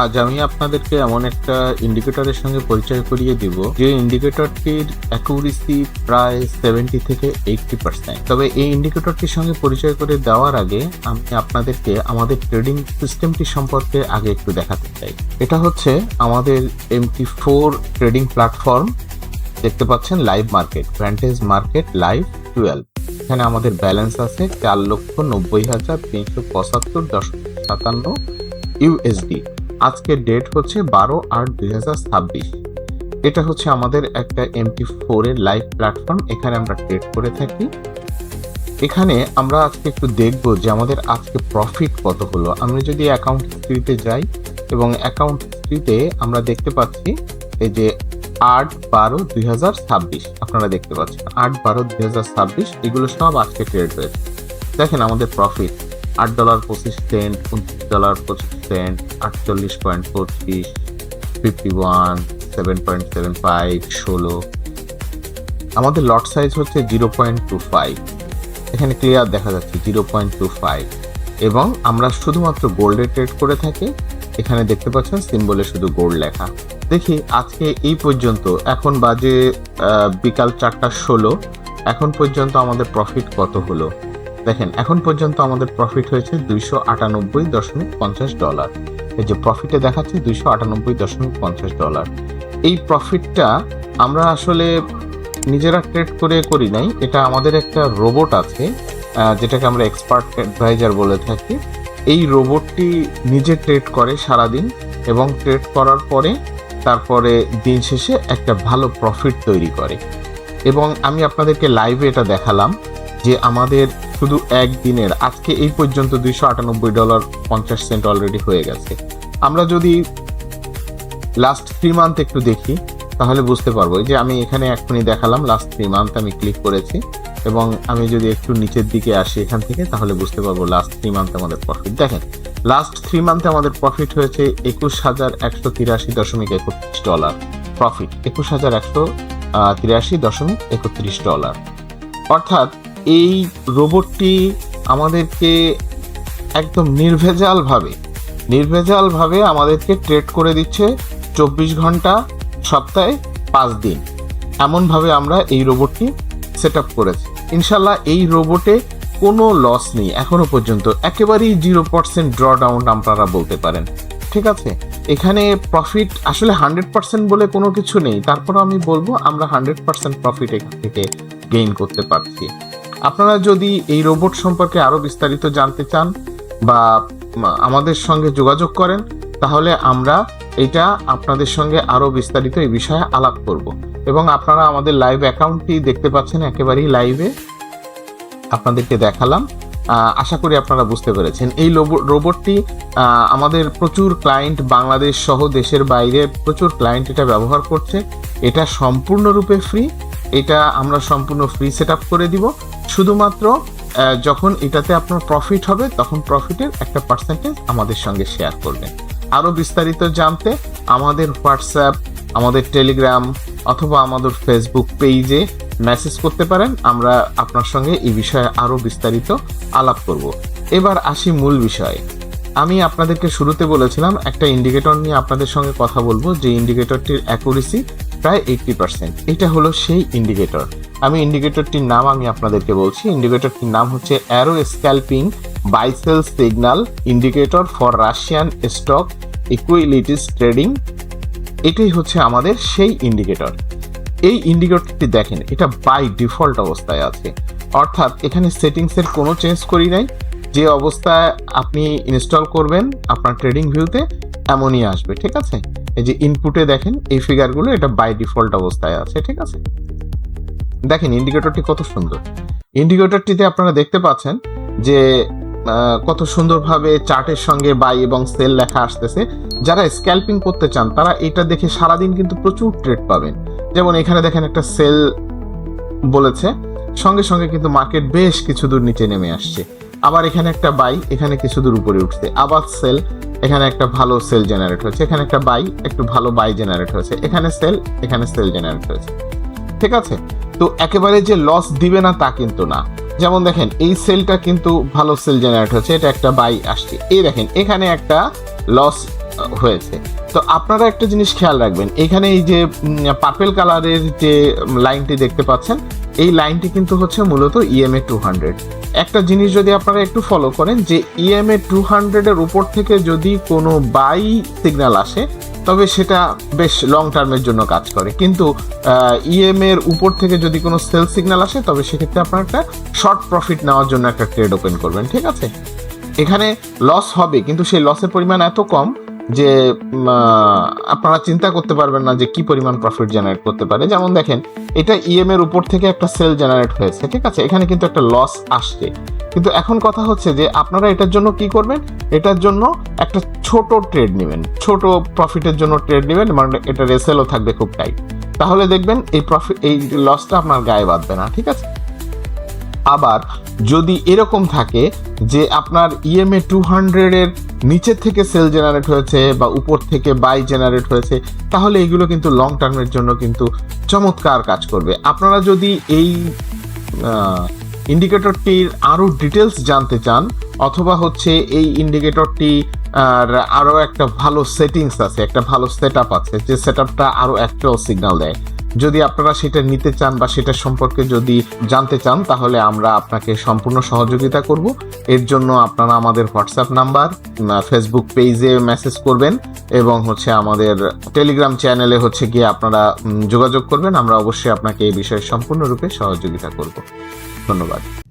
আজ আমি আপনাদেরকে এমন একটা ইন্ডিকেটরের সঙ্গে পরিচয় করিয়ে দিব যে ইন্ডিকেটরটির অ্যাকুরেসি প্রায় 70 থেকে 80%। তবে এই ইন্ডিকেটরটির সঙ্গে পরিচয় করে দেওয়ার আগে আমি আপনাদেরকে আমাদের ট্রেডিং সিস্টেমটি সম্পর্কে আগে একটু দেখাতে চাই। এটা হচ্ছে আমাদের MT4 ট্রেডিং প্ল্যাটফর্ম। দেখতে পাচ্ছেন live market, Vantage market live 12। এখানে আমাদের ব্যালেন্স আছে 4,90,375.57 ইউএসডি। আজকের ডেট হচ্ছে 12/8/2026। এটা হচ্ছে আমাদের একটা MT4 এর লাইভ প্ল্যাটফর্ম। এখানে আমরা ট্রেড করে থাকি। এখানে আমরা আজকে একটু দেখব যে আমাদের আজকে প্রফিট কত হলো। আমি যদি অ্যাকাউন্ট হিস্ট্রিতে যাই এবং অ্যাকাউন্ট হিস্ট্রিতে আমরা দেখতে পাচ্ছি এই যে 8/12/2026 আপনারা দেখতে পাচ্ছেন 8/12/2026 এগুলো সব আজকে ট্রেড হয়েছে। দেখেন আমাদের প্রফিট $8.25, $29.25, 48.25, 51, 7.75, 16। আমাদের লট সাইজ হচ্ছে 0.25। এখানে ক্লিয়ার দেখা যাচ্ছে 0.25 এবং আমরা শুধুমাত্র গোল্ডে ট্রেড করে থাকি। এখানে দেখতে পাচ্ছেন সিম্বলে শুধু গোল্ড লেখা। দেখি আজকে এই পর্যন্ত, এখন বাজে বিকাল 4:16, এখন পর্যন্ত আমাদের প্রফিট কত হলো দেখেন। এখন পর্যন্ত আমাদের প্রফিট হয়েছে $298.50। এই যে প্রফিটে দেখাচ্ছে $298.50। এই প্রফিটটা আমরা আসলে নিজেরা ট্রেড করে করি নাই, এটা আমাদের একটা রোবট আছে যেটাকে আমরা এক্সপার্ট অ্যাডভাইজার বলে থাকি। এই রোবটটি নিজে ট্রেড করে সারাদিন এবং ট্রেড করার পরে তারপরে দিন শেষে একটা ভালো প্রফিট তৈরি করে। এবং আমি আপনাদেরকে লাইভে এটা দেখালাম যে আমাদের শুধু একদিনের আজকে এই পর্যন্ত $298.50 অলরেডি হয়ে গেছে। আমরা যদি লাস্ট 3 মান্থ একটু দেখি তাহলে বুঝতে পারবো। যে আমি এখানে এক্ষুনি দেখালাম লাস্ট 3 মান্থ আমি ক্লিক করেছি এবং আমি যদি একটু নিচের দিকে আসি এখান থেকে তাহলে বুঝতে পারবো লাস্ট 3 মান্থ আমাদের প্রফিট। দেখেন লাস্ট 3 মান্থে আমাদের প্রফিট হয়েছে $21,183.31 প্রফিট, $21,183.31। অর্থাৎ এই রোবটটি আমাদেরকে একদম নির্ভেজালভাবে আমাদেরকে ট্রেড করে দিচ্ছে 24 ঘন্টা সপ্তাহে 5 দিন। এমনভাবে আমরা এই রোবটটি সেট আপ করেছি। ইনশাল্লাহ এই রোবটে কোনো লস নেই এখনো পর্যন্ত, একেবারেই 0% ড্র ডাউন আপনারা বলতে পারেন। ঠিক আছে, এখানে প্রফিট আসলে 100% বলে কোনো কিছু নেই, তারপর আমি বলবো আমরা 100% প্রফিট এখান থেকে গেইন করতে পারছি। আপনারা যদি এই রোবট সম্পর্কে আরো বিস্তারিত জানতে চান বা আমাদের সঙ্গে যোগাযোগ করেন তাহলে আমরা এটা আপনাদের সঙ্গে আরো বিস্তারিত এই বিষয়ে আলাপ করব। এবং আপনারা আমাদের লাইভ অ্যাকাউন্টটি দেখতে পাচ্ছেন, একেবারেই লাইভে আপনাদেরকে দেখালাম। আশা করি আপনারা বুঝতে পেরেছেন। এই রোবটটি আমাদের প্রচুর ক্লায়েন্ট, বাংলাদেশ সহ দেশের বাইরে প্রচুর ক্লায়েন্ট এটা ব্যবহার করছে। এটা সম্পূর্ণরূপে ফ্রি, এটা আমরা সম্পূর্ণ ফ্রি সেট আপ করে দিব। শুধুমাত্র যখন এটাতে আপনার প্রফিট হবে তখন প্রফিটের একটা পার্সেন্টেজ আমাদের সঙ্গে শেয়ার করবেন। আরও বিস্তারিত জানতে আমাদের হোয়াটসঅ্যাপ, আমাদের টেলিগ্রাম অথবা আমাদের ফেসবুক পেজে মেসেজ করতে পারেন। আমরা আপনার সঙ্গে এই বিষয়ে আরও বিস্তারিত আলাপ করব। এবার আসি মূল বিষয়ে। আমি আপনাদেরকে শুরুতে বলেছিলাম একটা ইন্ডিকেটর নিয়ে আপনাদের সঙ্গে কথা বলবো, যে ইন্ডিকেটরটির অ্যাকুরেসি প্রায় 80%। এটা হলো সেই ইন্ডিকেটর। আমি ইন্ডিকেটরটির নাম আমি আপনাদেরকে বলছি। ইন্ডিকেটরটির নাম হচ্ছে arrow scalping buy sell signal indicator for Russian stock equities trading. এটাই হচ্ছে আমাদের সেই ইন্ডিকেটর। এই ইন্ডিকেটরটি দেখেন, এটা বাই ডিফল্ট অবস্থায় আছে, অর্থাৎ এখানে সেটিংসের কোনো চেঞ্জ করি নাই। যে অবস্থায় আপনি ইনস্টল করবেন আপনার ট্রেডিং ভিউতে এমনই আসবে। ঠিক আছে, এই যে ইনপুটে দেখেন এই ফিগারগুলো, এটা বাই ডিফল্ট অবস্থায় আছে। ঠিক আছে, দেখেন ইন্ডিকেটরটি কত সুন্দর। ইন্ডিকেটরটিতে আপনারা দেখতে পাচ্ছেন যে কত সুন্দরভাবে চার্টের সঙ্গে বাই এবং সেল লেখা আসতেছে। যারা স্ক্যাল্পিং করতে চান তারা এটা দেখে সারাদিন কিন্তু প্রচুর ট্রেড পাবেন। যেমন এখানে দেখেন একটা সেল বলেছে, সঙ্গে সঙ্গে কিন্তু মার্কেট বেশ কিছু দূর নিচে নেমে আসছে। আবার এখানে একটা বাই, এখানে কিছু দূর উপরে উঠছে। আবার সেল, এখানে একটা ভালো সেল জেনারেট হয়েছে। এখানে একটা বাই, একটু ভালো বাই জেনারেট হয়েছে। এখানে সেল, এখানে সেল জেনারেট হয়েছে। ঠিক আছে, তো একেবারে যে লস দিবে না তা কিন্তু না। যেমন দেখেন এই সেলটা কিন্তু ভালো সেল জেনারেট হচ্ছে, এটা একটা বাই আসছে। এই দেখেন এখানে একটা লস হয়েছে। তো আপনারা একটা জিনিস খেয়াল রাখবেন, এখানে এই যে পার্পেল কালারের যে লাইনটি দেখতে পাচ্ছেন, এই লাইনটি কিন্তু হচ্ছে মূলত EMA 200। একটা জিনিস যদি আপনারা একটু ফলো করেন যে EMA 200 এর উপর থেকে যদি কোনো বাই সিগন্যাল আসে তবে সেটা বেশ লং টার্মের জন্য কাজ করে, কিন্তু EMA এর উপর থেকে যদি কোনো সেল সিগন্যাল আসে তবে সেক্ষেত্রে আপনারা একটা শর্ট প্রফিট নেওয়ার জন্য একটা ট্রেড ওপেন করবেন, ঠিক আছে? এখানে লস হবে, কিন্তু সেই লসের পরিমাণ এত কম যে আপনারা চিন্তা করতে পারবেন না যে কি পরিমাণ প্রফিট জেনারেট করতে পারে। যেমন দেখেন, এটা EMA এর উপর থেকে একটা সেল জেনারেট হয়েছে, ঠিক আছে? এখানে কিন্তু একটা লস আসছে, কিন্তু এখন কথা হচ্ছে যে আপনারা এটার জন্য কি করবেন, এটার জন্য একটা ছোট ট্রেড নেবেন, ছোট প্রফিটের জন্য ট্রেড নেবেন, মানে এটা রেসেলও থাকবে খুব টাইট, তাহলে দেখবেন এই লসটা আপনার গায়ে বাঁধবে না, ঠিক আছে? আবার যদি এরকম থাকে যে আপনার EMA 200 এর নিচের থেকে সেল জেনারেট হয়েছে বা উপর থেকে বাই জেনারেট হয়েছে, তাহলে এগুলো কিন্তু লং টার্মের জন্য কিন্তু চমৎকার কাজ করবে। আপনারা যদি এই ইন্ডিকেটরটির আরো ডিটেলস জানতে চান, অথবা হচ্ছে এই ইন্ডিকেটরটি আর আরো একটা ভালো সেটিংস আছে, একটা ভালো সেটআপ আছে, যে সেটআপটা আরো অ্যাকচুয়াল সিগন্যাল দেয়, যদি আপনারা সেটা নিতে চান বা সেটা সম্পর্কে যদি জানতে চান, তাহলে আমরা আপনাকে সম্পূর্ণ সহযোগিতা করব। এর জন্য আপনারা আমাদের হোয়াটসঅ্যাপ নাম্বার, ফেসবুক পেজে মেসেজ করবেন এবং হচ্ছে আমাদের টেলিগ্রাম চ্যানেলে হচ্ছে গিয়ে আপনারা যোগাযোগ করবেন। আমরা অবশ্যই আপনাকে এই বিষয়ে সম্পূর্ণরূপে সহযোগিতা করব। ধন্যবাদ।